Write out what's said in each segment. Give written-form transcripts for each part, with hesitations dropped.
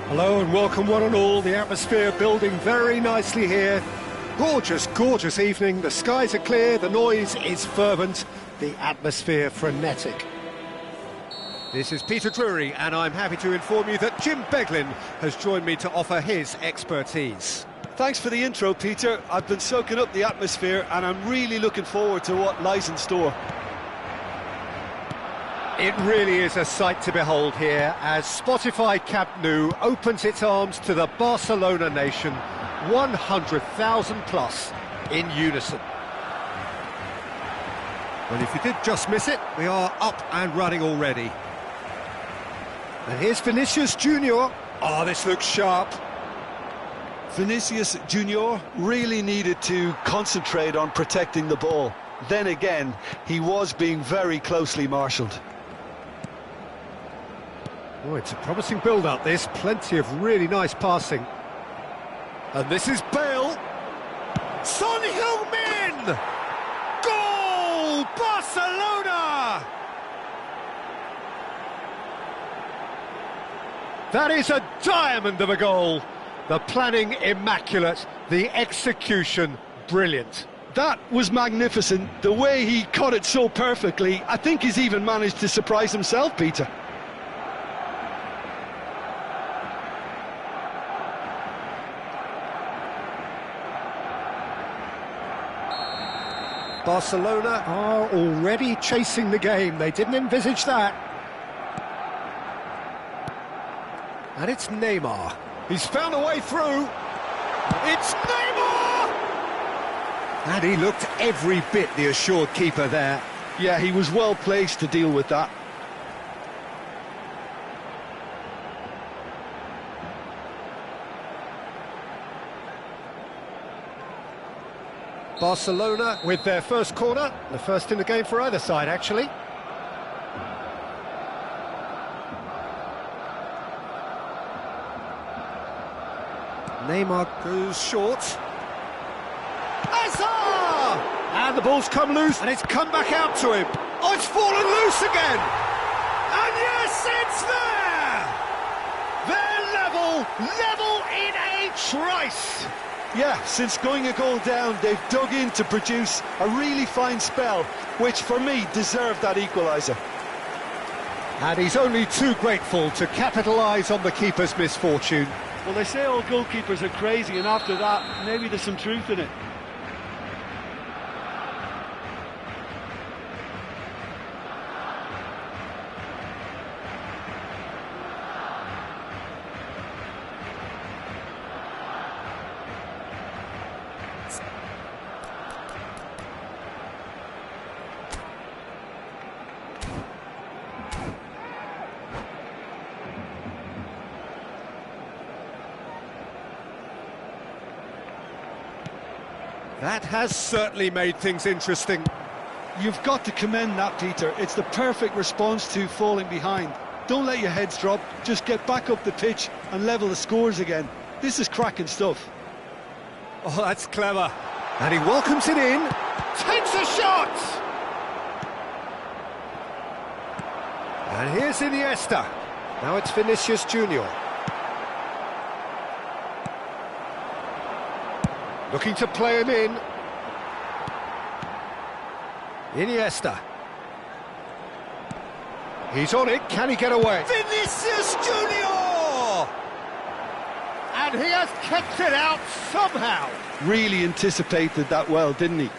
Hello and welcome one and all. The atmosphere building very nicely here. Gorgeous, gorgeous evening. The skies are clear, the noise is fervent, the atmosphere frenetic. This is Peter Drury and I'm happy to inform you that Jim Beglin has joined me to offer his expertise. Thanks for the intro, Peter. I've been soaking up the atmosphere and I'm really looking forward to what lies in store. It really is a sight to behold here as Spotify Camp Nou opens its arms to the Barcelona nation, 100,000 plus in unison. Well, if you did just miss it, we are up and running already. And here's Vinicius Junior. Oh, this looks sharp. Vinicius Junior really needed to concentrate on protecting the ball. Then again, he was being very closely marshalled. Oh, it's a promising build-up, this. Plenty of really nice passing. And this is Bale. Son Heung-min! Goal! Barcelona! That is a diamond of a goal. The planning immaculate, the execution brilliant. That was magnificent. The way he caught it so perfectly, I think he's even managed to surprise himself, Peter. Barcelona are already chasing the game. They didn't envisage that. And it's Neymar. He's found a way through. It's Neymar! And he looked every bit the assured keeper there. Yeah, he was well placed to deal with that. Barcelona with their first corner, the first in the game for either side, actually. Neymar goes short. Hazard! And the ball's come loose, and it's come back out to him. Oh, it's fallen loose again! And yes, it's there! They're level in a trice! Yeah, since going a goal down, they've dug in to produce a really fine spell, which for me deserved that equaliser. And he's only too grateful to capitalise on the keeper's misfortune. Well, they say all goalkeepers are crazy, and after that, maybe there's some truth in it. That has certainly made things interesting. You've got to commend that, Peter. It's the perfect response to falling behind. Don't let your heads drop, just get back up the pitch and level the scores again. This is cracking stuff. Oh, that's clever. And he welcomes it in, takes a shot! And here's Iniesta. Now it's Vinicius Junior. Looking to play him in. Iniesta. He's on it, can he get away? Vinicius Junior! And he has kicked it out somehow. Really anticipated that well, didn't he?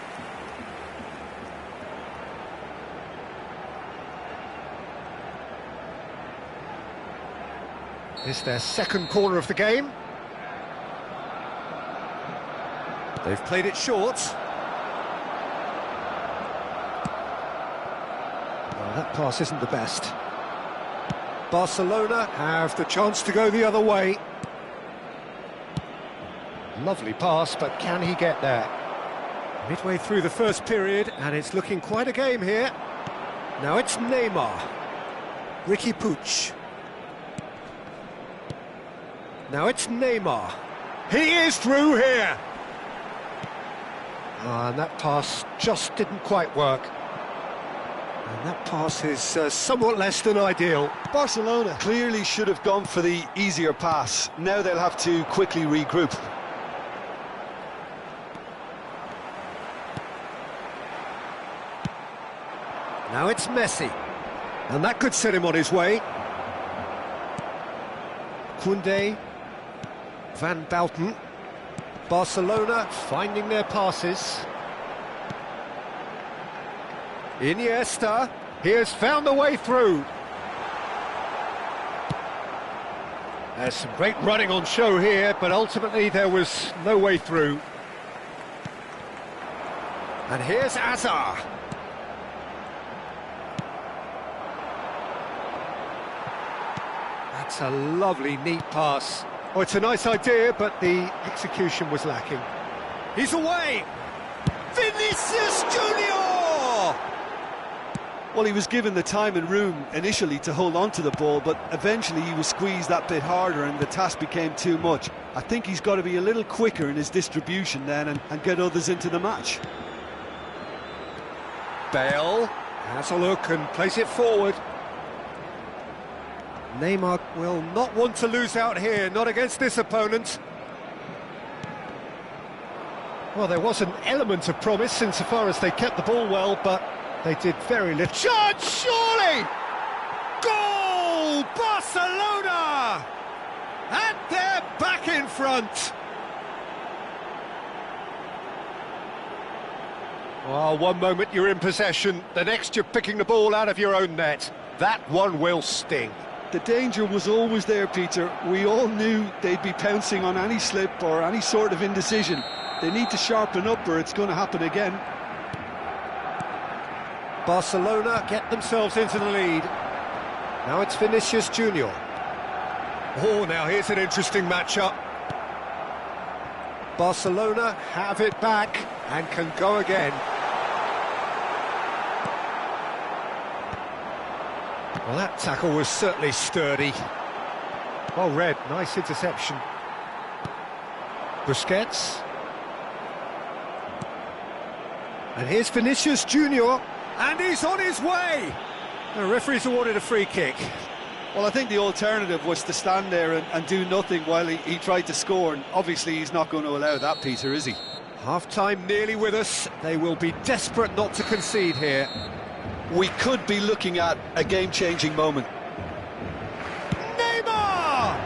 It's their second corner of the game. They've played it short. Well, that pass isn't the best. Barcelona have the chance to go the other way. Lovely pass, but can he get there? Midway through the first period, and it's looking quite a game here. Now it's Neymar. Ricky Puig. Now it's Neymar. He is through here. And that pass just didn't quite work. And that pass is somewhat less than ideal. Barcelona clearly should have gone for the easier pass. Now they'll have to quickly regroup. Now it's Messi. And that could set him on his way. Koundé. Van Bauten. Barcelona finding their passes. Iniesta, he has found the way through. There's some great running on show here, but ultimately there was no way through. And here's Hazard. That's a lovely, neat pass. Oh, it's a nice idea, but the execution was lacking. He's away! Vinicius Junior! Well, he was given the time and room initially to hold on to the ball, but eventually he was squeezed that bit harder and the task became too much. I think he's got to be a little quicker in his distribution then and get others into the match. Bale has a look and plays it forward. Neymar will not want to lose out here, not against this opponent. Well, there was an element of promise insofar as they kept the ball well, but they did very little. Shot, surely! Goal! Barcelona! And they're back in front! Well, one moment you're in possession, the next you're picking the ball out of your own net. That one will sting. The danger was always there, Peter. We all knew they'd be pouncing on any slip or any sort of indecision. They need to sharpen up or it's going to happen again. Barcelona get themselves into the lead. Now it's Vinicius Junior. Oh, now here's an interesting matchup. Barcelona have it back and can go again. Well, that tackle was certainly sturdy. Well read, nice interception. Busquets. And here's Vinicius Junior. And he's on his way! The referee's awarded a free kick. Well, I think the alternative was to stand there and do nothing while he tried to score, and obviously he's not going to allow that, Peter, is he? Half-time nearly with us. They will be desperate not to concede here. We could be looking at a game-changing moment. Neymar!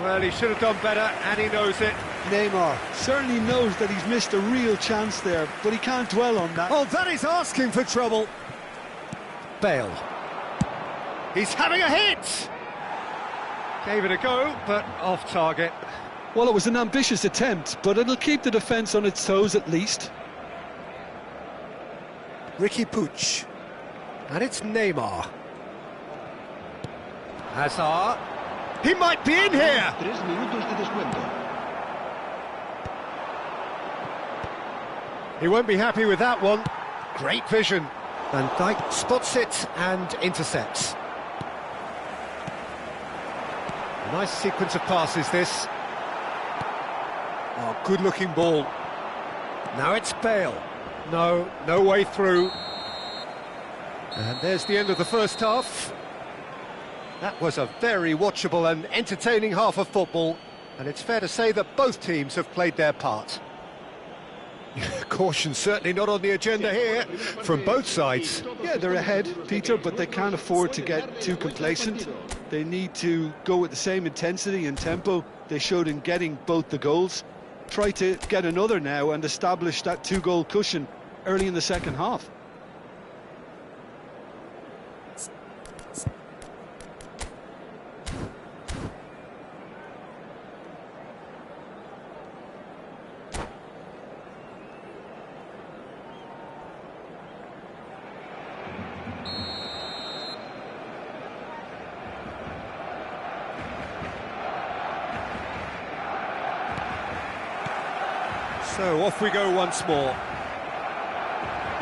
Well, he should have done better, and he knows it. Neymar certainly knows that he's missed a real chance there, but he can't dwell on that. Oh, that is asking for trouble. Bale. He's having a hit! Gave it a go, but off target. Well, it was an ambitious attempt, but it'll keep the defence on its toes at least. Ricky Puig. And it's Neymar. Hazard. He might be in here! 3 minutos de descuento. He won't be happy with that one. Great vision. Van Dijk spots it and intercepts. A nice sequence of passes, this. Oh, good-looking ball. Now it's Bale. No way through. And there's the end of the first half. That was a very watchable and entertaining half of football, and it's fair to say that both teams have played their part. Caution certainly not on the agenda here, from both sides. Yeah, they're ahead, Peter, but they can't afford to get too complacent. They need to go with the same intensity and tempo they showed in getting both the goals. Try to get another now and establish that 2-goal cushion early in the second half. So off we go once more.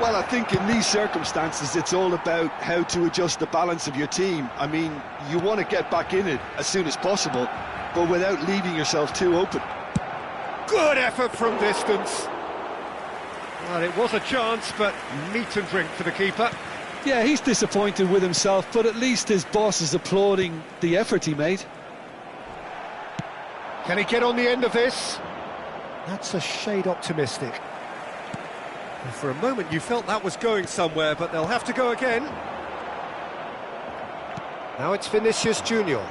Well, I think in these circumstances it's all about how to adjust the balance of your team. I mean, you want to get back in it as soon as possible, but without leaving yourself too open. Good effort from distance. Well, it was a chance, but meat and drink for the keeper. Yeah, he's disappointed with himself, but at least his boss is applauding the effort he made. Can he get on the end of this? That's a shade optimistic. And for a moment you felt that was going somewhere, but they'll have to go again. Now it's Vinicius Junior.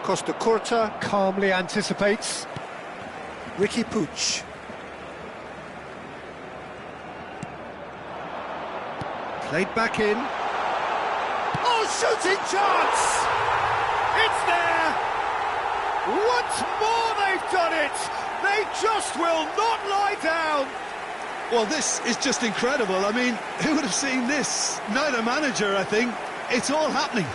Costa Curta calmly anticipates. Ricky Puig. Played back in. Oh, shooting chance! It's there! Once more they've done it! They just will not lie down! Well, this is just incredible. I mean, who would have seen this? Neither manager, I think. It's all happening.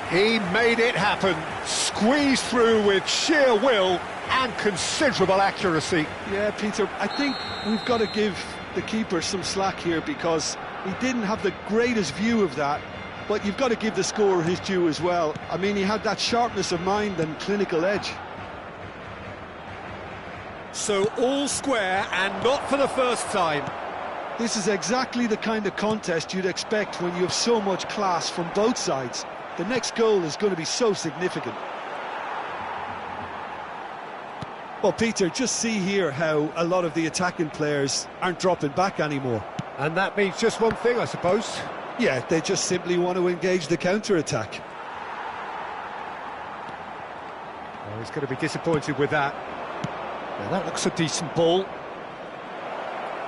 He made it happen. Squeezed through with sheer will and considerable accuracy. Yeah, Peter, I think we've got to give the keeper some slack here because he didn't have the greatest view of that, but you've got to give the scorer his due as well. I mean, he had that sharpness of mind and clinical edge. So all square, and not for the first time. This is exactly the kind of contest you'd expect when you have so much class from both sides. The next goal is going to be so significant. Well, Peter, just see here how a lot of the attacking players aren't dropping back anymore. And that means just one thing, I suppose. Yeah, they just simply want to engage the counter-attack. Oh, he's going to be disappointed with that. Now that looks a decent ball.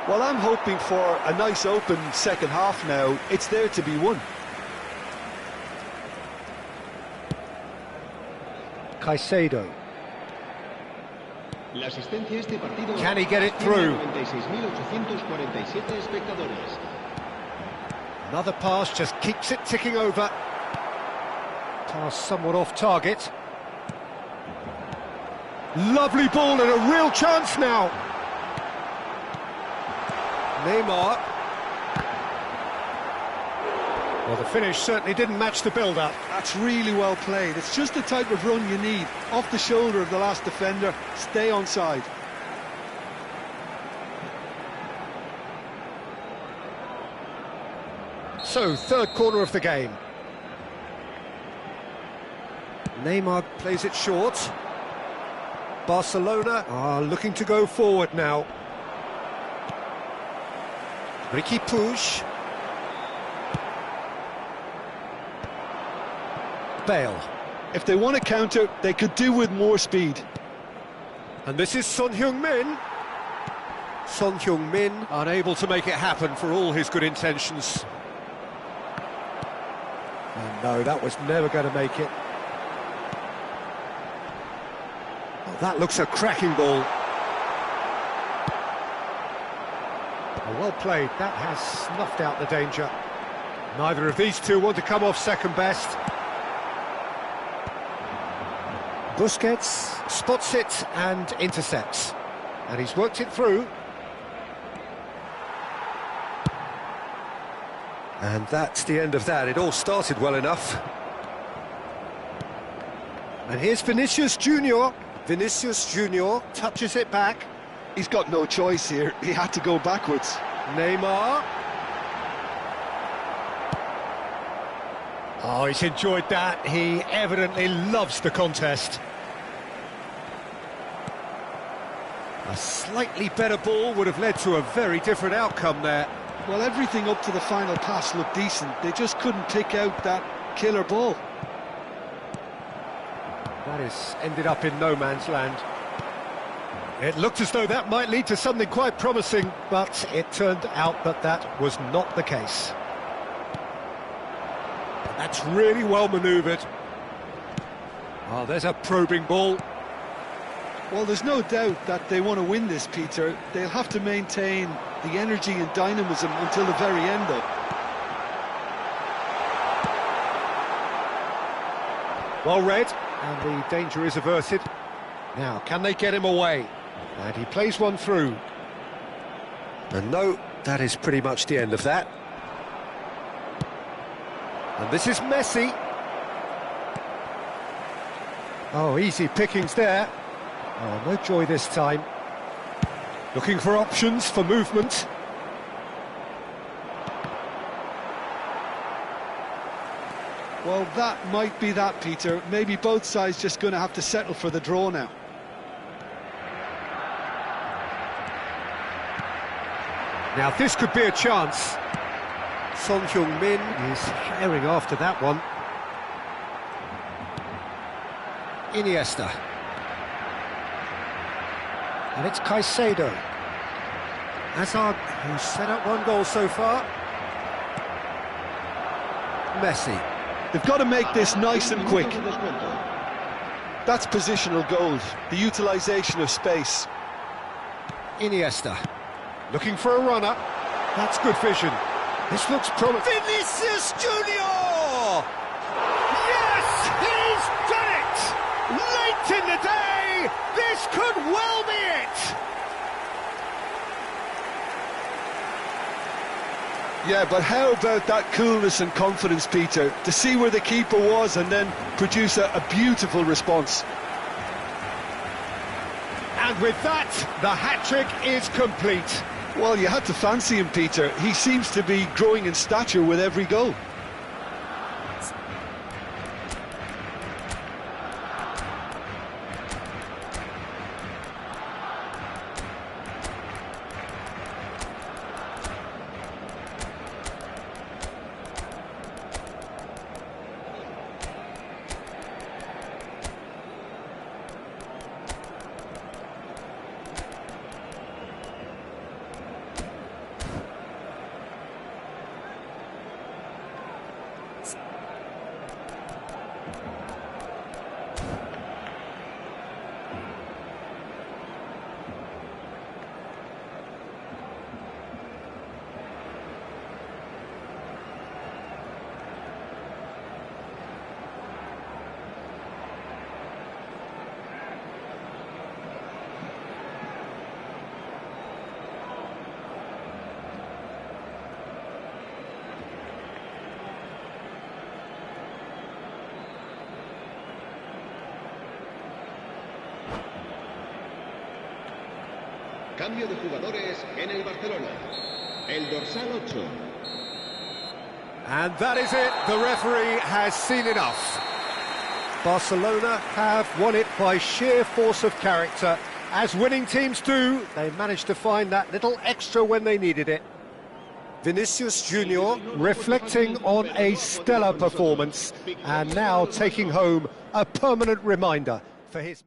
Well, I'm hoping for a nice open second half now. It's there to be won. Caicedo. Can he get it through? Another pass just keeps it ticking over. Pass somewhat off target. Lovely ball and a real chance now. Neymar. Well, the finish certainly didn't match the build-up. That's really well played. It's just the type of run you need. Off the shoulder of the last defender, stay onside. So, third corner of the game. Neymar plays it short. Barcelona are looking to go forward now. Ricky Puig. Bale. If they want to counter, they could do with more speed. And this is Son Heung-min. Son Heung-min unable to make it happen for all his good intentions. And no, that was never going to make it. Oh, that looks a cracking ball. Oh, well played. That has snuffed out the danger. Neither of these two want to come off second best. Busquets spots it and intercepts. And he's worked it through. And that's the end of that. It all started well enough. And here's Vinicius Junior. Vinicius Junior touches it back. He's got no choice here. He had to go backwards. Neymar. Oh, he's enjoyed that. He evidently loves the contest. A slightly better ball would have led to a very different outcome there. Well, everything up to the final pass looked decent. They just couldn't pick out that killer ball. That has ended up in no man's land. It looked as though that might lead to something quite promising, but it turned out that that was not the case. That's really well manoeuvred. Oh, there's a probing ball. Well, there's no doubt that they want to win this, Peter. They'll have to maintain the energy and dynamism until the very end, though. Well read, and the danger is averted. Now, can they get him away? And he plays one through. And no, that is pretty much the end of that. And this is Messi. Oh, easy pickings there. Oh, no joy this time. Looking for options for movement. Well, that might be that, Peter. Maybe both sides just going to have to settle for the draw now. Now this could be a chance. Son Heung-min is herring after that one. Iniesta. And it's Caicedo. Hazard, who's set up one goal so far. Messi. They've got to make this nice and quick. That's positional goals, the utilisation of space. Iniesta. Looking for a runner. That's good vision. This looks promising. Vinicius Junior! Yes, he's done it! Late in the day, this could well be it! Yeah, but how about that coolness and confidence, Peter, to see where the keeper was and then produce a beautiful response. And with that, the hat-trick is complete. Well, you had to fancy him, Peter. He seems to be growing in stature with every goal. Cambio de jugadores en el Barcelona. El dorsal 8. And that is it. The referee has seen enough. Barcelona have won it by sheer force of character. As winning teams do, they managed to find that little extra when they needed it. Vinicius Junior reflecting on a stellar performance and now taking home a permanent reminder for his...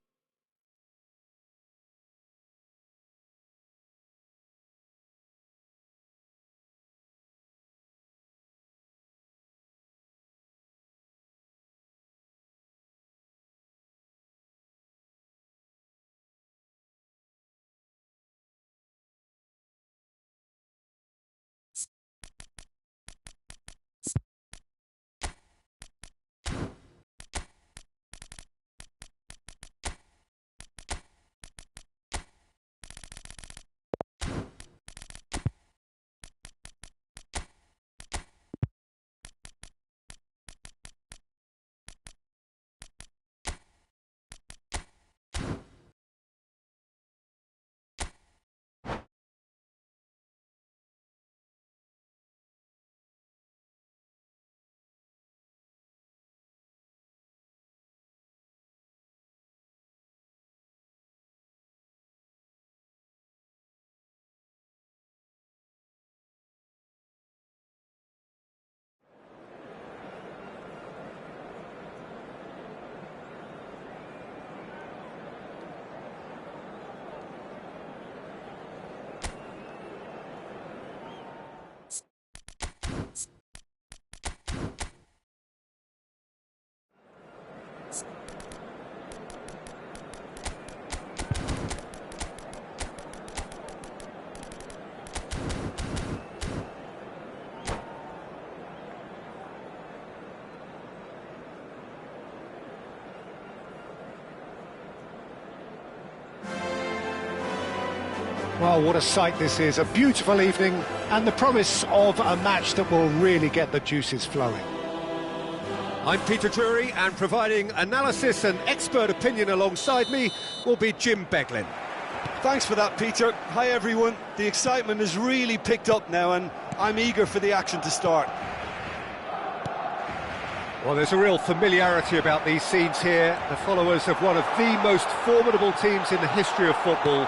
Well, what a sight this is, a beautiful evening and the promise of a match that will really get the juices flowing. I'm Peter Drury, and providing analysis and expert opinion alongside me will be Jim Beglin. Thanks for that, Peter. Hi, everyone. The excitement has really picked up now, and I'm eager for the action to start. Well, there's a real familiarity about these scenes here. The followers of one of the most formidable teams in the history of football,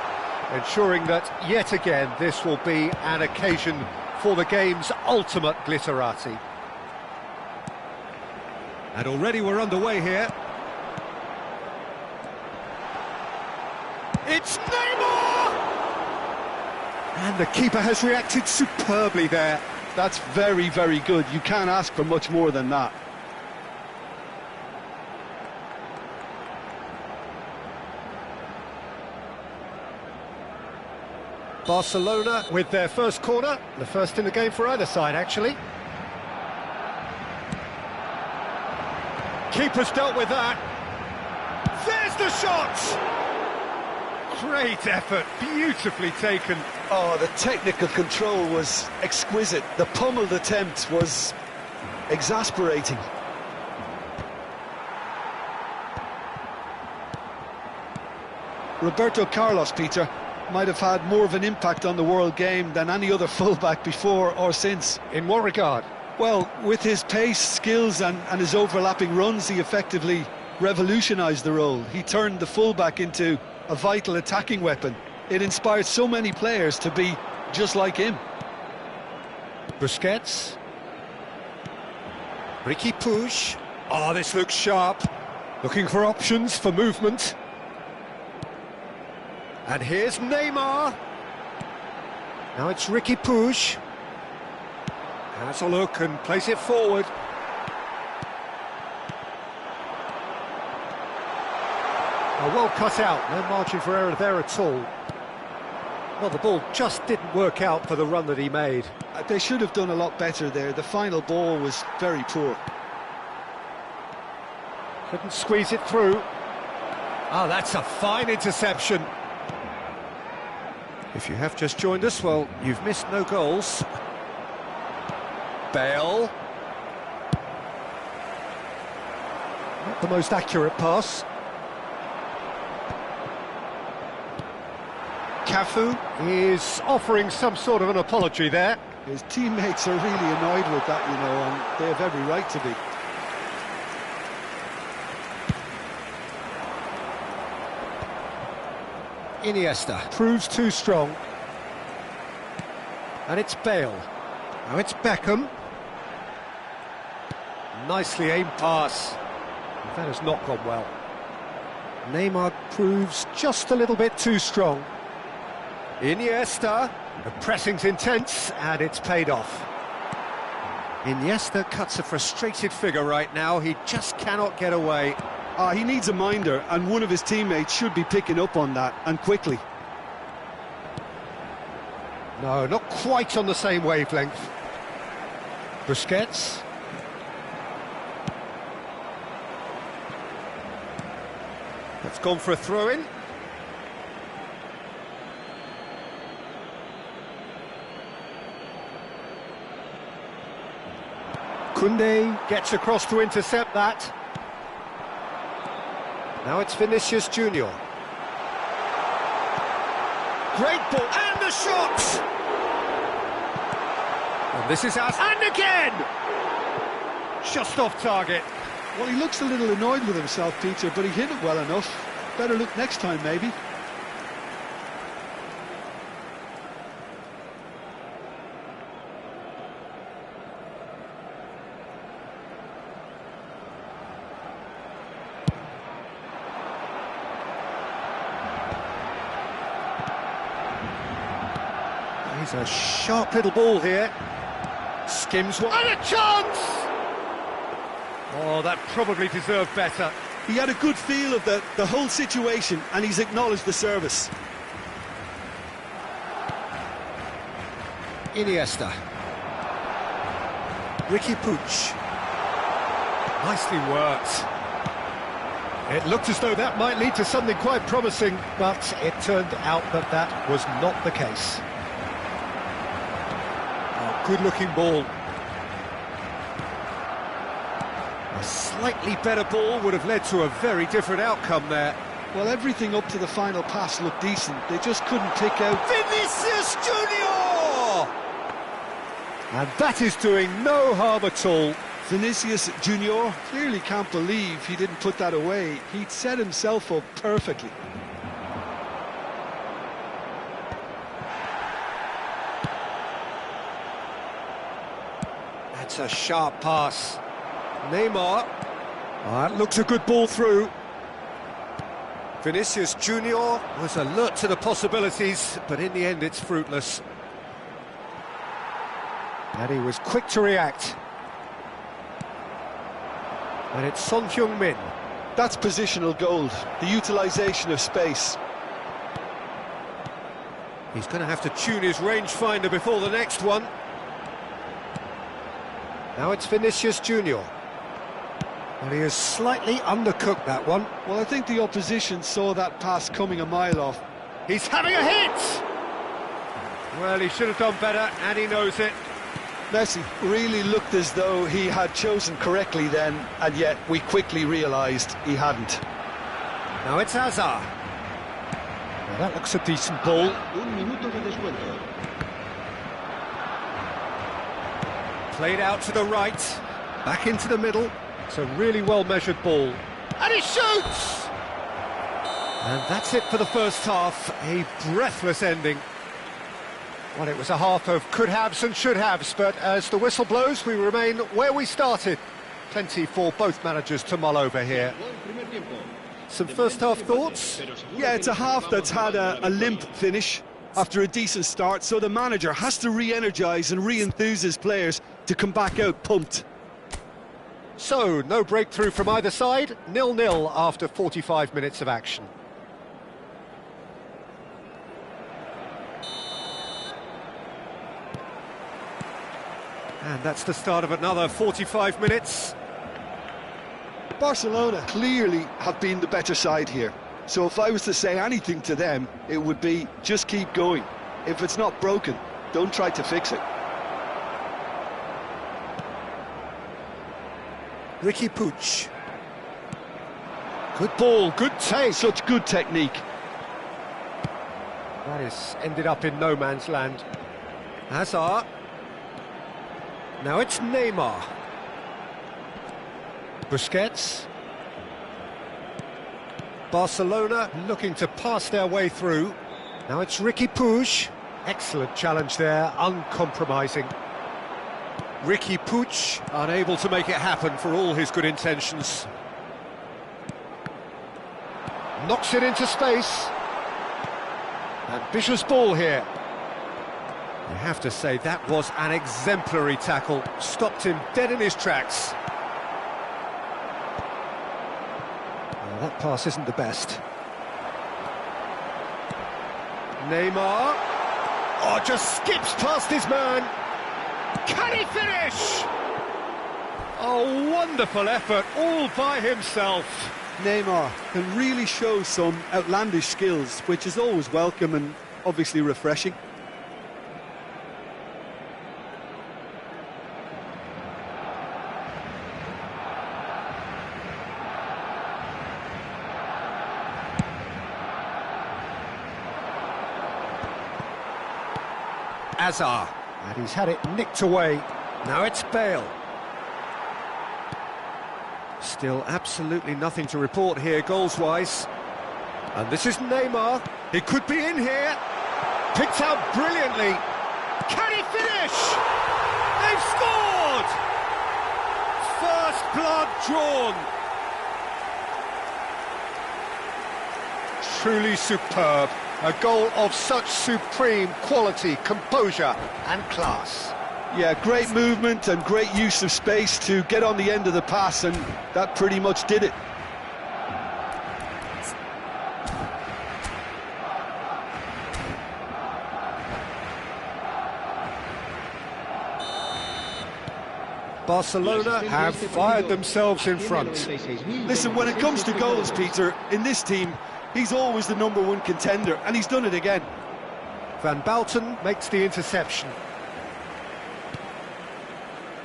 ensuring that, yet again, this will be an occasion for the game's ultimate glitterati. And already we're underway here. It's Neymar! And the keeper has reacted superbly there. That's very, very good. You can't ask for much more than that. Barcelona with their first corner, the first in the game for either side, actually. Keeper's dealt with that. There's the shot! Great effort, beautifully taken. Oh, the technical control was exquisite. The pummeled attempt was exasperating. Roberto Carlos, Peter, might have had more of an impact on the world game than any other fullback before or since. In what regard? Well, with his pace, skills and his overlapping runs, he effectively revolutionised the role. He turned the fullback into a vital attacking weapon. It inspired so many players to be just like him. Busquets. Riqui Puig. Oh, this looks sharp. Looking for options for movement. And here's Neymar. Now it's Riqui Puig. Has a look and plays it forward. Oh, well cut out, no margin for error there at all. Well, the ball just didn't work out for the run that he made. They should have done a lot better there. The final ball was very poor. Couldn't squeeze it through. Oh, that's a fine interception. If you have just joined us, well, you've missed no goals. Bale. Not the most accurate pass. Cafu is offering some sort of an apology there. His teammates are really annoyed with that, you know, and they have every right to be. Iniesta proves too strong. And it's Bale. Now it's Beckham. Nicely aimed pass. That has not gone well. Neymar proves just a little bit too strong. Iniesta. The pressing's intense and it's paid off. Iniesta cuts a frustrated figure right now. He just cannot get away. He needs a minder, and one of his teammates should be picking up on that, and quickly. No, not quite on the same wavelength. Busquets. That's gone for a throw-in. Koundé gets across to intercept that. Now it's Vinicius Junior. Great ball, and the shot! And this is us, and again! Just off target. Well, he looks a little annoyed with himself, Peter, but he hit it well enough. Better look next time, maybe. He's a sharp little ball here. Skims one. And a chance! Oh, that probably deserved better. He had a good feel of the whole situation, and he's acknowledged the service. Iniesta. Riqui Puig. Nicely worked. It looked as though that might lead to something quite promising, but it turned out that that was not the case. Good-looking ball. A slightly better ball would have led to a very different outcome there. Well, everything up to the final pass looked decent. They just couldn't pick out... Vinicius Junior! And that is doing no harm at all. Vinicius Junior clearly can't believe he didn't put that away. He'd set himself up perfectly. That's a sharp pass. Neymar. That looks a good ball through. Vinicius Junior was alert to the possibilities, but in the end it's fruitless. And he was quick to react. And it's Son Heung-min. That's positional gold, the utilisation of space. He's going to have to tune his rangefinder before the next one. Now it's Vinicius Junior. Well, he has slightly undercooked that one. Well, I think the opposition saw that pass coming a mile off. He's having a hit! Well, he should have done better, and he knows it. Messi really looked as though he had chosen correctly then, and yet we quickly realised he hadn't. Now it's Hazard. Now that looks a decent ball. Un minuto de descuento. Played out to the right, back into the middle. It's a really well-measured ball. And he shoots! And that's it for the first half. A breathless ending. Well, it was a half of could-haves and should-haves, but as the whistle blows, we remain where we started. Plenty for both managers to mull over here. Some first-half thoughts? Yeah, it's a half that's had a limp finish after a decent start, so the manager has to re-energise and re-enthuse his players to come back out pumped. So, no breakthrough from either side, 0-0 after 45 minutes of action. And that's the start of another 45 minutes. Barcelona clearly have been the better side here. So if I was to say anything to them, it would be just keep going. If it's not broken, don't try to fix it. Riqui Puig. Good ball, good take. Such good technique. That is ended up in no man's land. Hazard. Now it's Neymar. Busquets. Barcelona looking to pass their way through. Now it's Riqui Puig. Excellent challenge there, uncompromising. Riqui Puig unable to make it happen for all his good intentions. Knocks it into space. Ambitious ball here. You have to say that was an exemplary tackle. Stopped him dead in his tracks. Well, that pass isn't the best. Neymar. Oh, just skips past his man. Can he finish? Oh, wonderful effort, all by himself. Neymar can really show some outlandish skills, which is always welcome and obviously refreshing. Hazard, and he's had it nicked away. Now it's Bale. Still absolutely nothing to report here goals-wise. And this is Neymar. He could be in here. Picked out brilliantly. Can he finish? They've scored! First blood drawn. Truly superb. A goal of such supreme quality, composure and class. Yeah, great movement and great use of space to get on the end of the pass, and that pretty much did it. Barcelona have fired themselves in front. Listen, when it comes to goals, Peter, in this team, he's always the #1 contender, and he's done it again. Van Bouten makes the interception.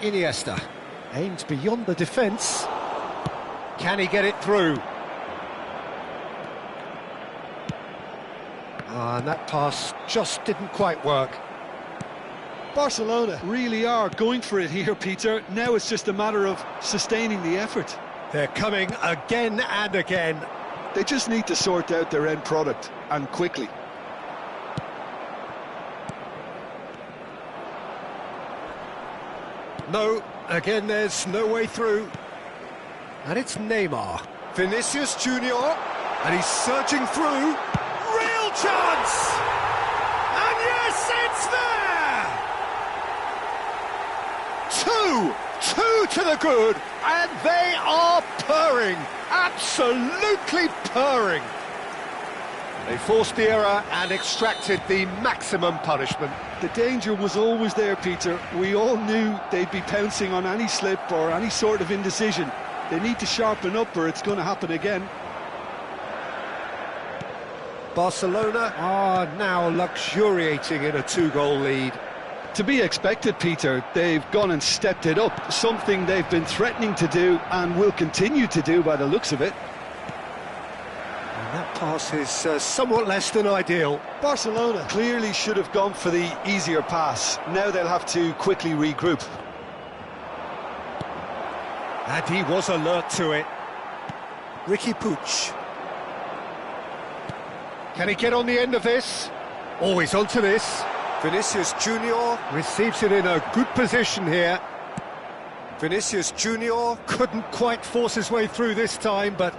Iniesta aims beyond the defence. Can he get it through? And that pass just didn't quite work. Barcelona really are going for it here, Peter. Now it's just a matter of sustaining the effort. They're coming again and again. They just need to sort out their end product, and quickly. No, again there's no way through. And it's Neymar. Vinicius Junior, and he's surging through. Real chance! And yes, it's there! Two to the good, and they are purring, absolutely purring. They forced the error and extracted the maximum punishment. The danger was always there, Peter. We all knew they'd be pouncing on any slip or any sort of indecision. They need to sharpen up or it's going to happen again. Barcelona are now luxuriating in a 2-goal lead. To be expected, Peter. They've gone and stepped it up, something they've been threatening to do and will continue to do by the looks of it. And that pass is somewhat less than ideal. Barcelona clearly should have gone for the easier pass. Now they'll have to quickly regroup. And he was alert to it. Ricky Puig. Can he get on the end of this? Always onto this. Vinicius Junior receives it in a good position here. Vinicius Junior couldn't quite force his way through this time, but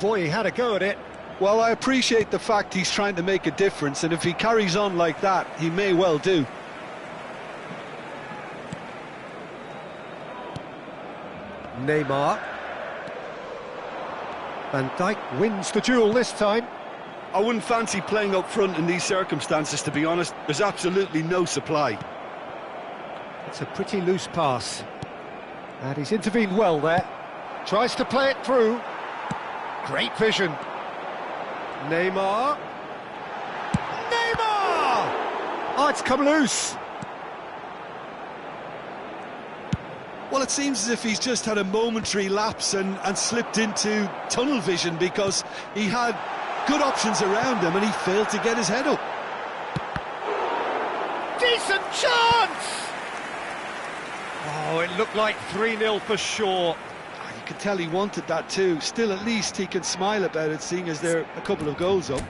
boy, he had a go at it. Well, I appreciate the fact he's trying to make a difference, and if he carries on like that, he may well do. Neymar. Van Dijk wins the duel this time. I wouldn't fancy playing up front in these circumstances, to be honest. There's absolutely no supply. It's a pretty loose pass. And he's intervened well there. Tries to play it through. Great vision. Neymar. Neymar! Oh, it's come loose. Well, it seems as if he's just had a momentary lapse and slipped into tunnel vision, because he had good options around him and he failed to get his head up. Decent chance! Oh, it looked like 3-0 for sure. You can tell he wanted that too. Still, at least he can smile about it, seeing as they're a couple of goals up.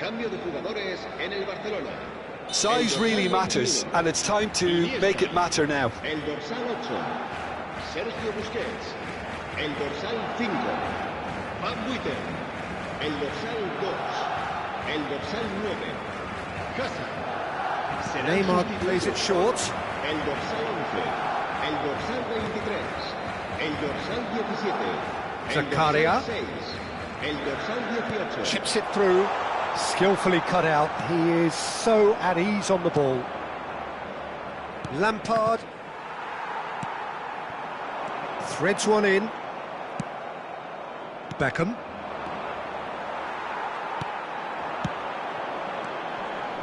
Cambio de jugadores en el Barcelona. Size really matters, and it's time to make it matter now. El dorsal 8, Sergio Busquets. El dorsal 5, Van Buiten. El dorsal 2, el dorsal 9, Hazard. Neymar plays it short. El dorsal 11, el dorsal 23, el dorsal 17, el Zakaria. dorsal 6, el dorsal 18. Chips it through. Skillfully cut out. He is so at ease on the ball. Lampard threads one in. Beckham.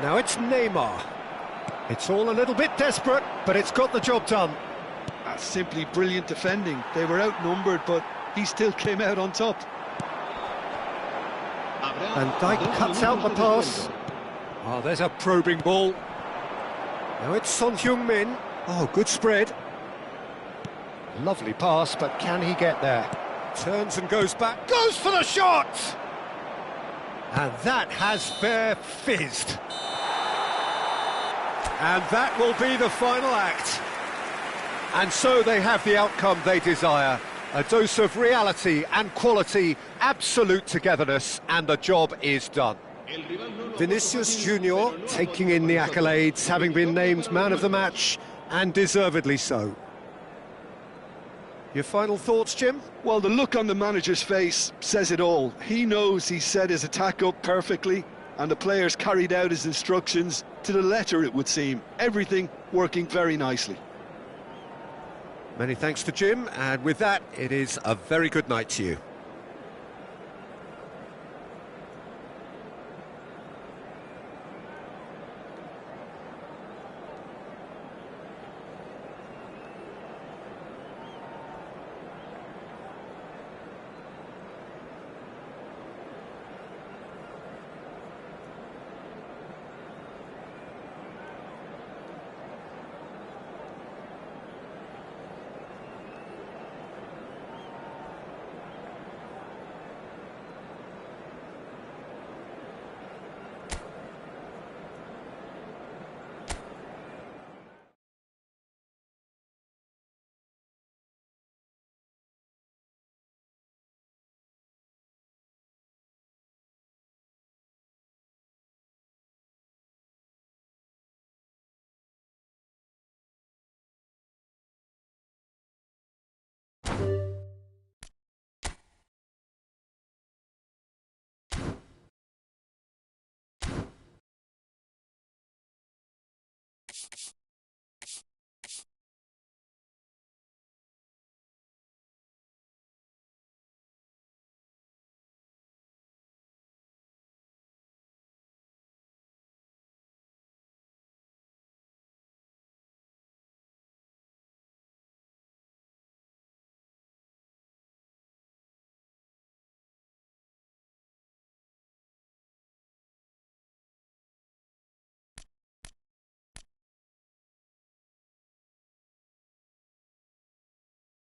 Now it's Neymar. It's all a little bit desperate, but it's got the job done. That's simply brilliant defending. They were outnumbered, but he still came out on top. And Dijk cuts out the pass. Oh, there's a probing ball. Now it's Son Heung-min. Oh, good spread. Lovely pass, but can he get there? Turns and goes back. Goes for the shot! And that has fair fizzed. And that will be the final act. And so they have the outcome they desire. A dose of reality and quality, absolute togetherness, and the job is done. Vinicius Junior taking in the accolades, having been named man of the match, and deservedly so. Your final thoughts, Jim? Well, the look on the manager's face says it all. He knows he set his attack up perfectly, and the players carried out his instructions to the letter, it would seem. Everything working very nicely. Many thanks to Jim, and with that, it is a very good night to you.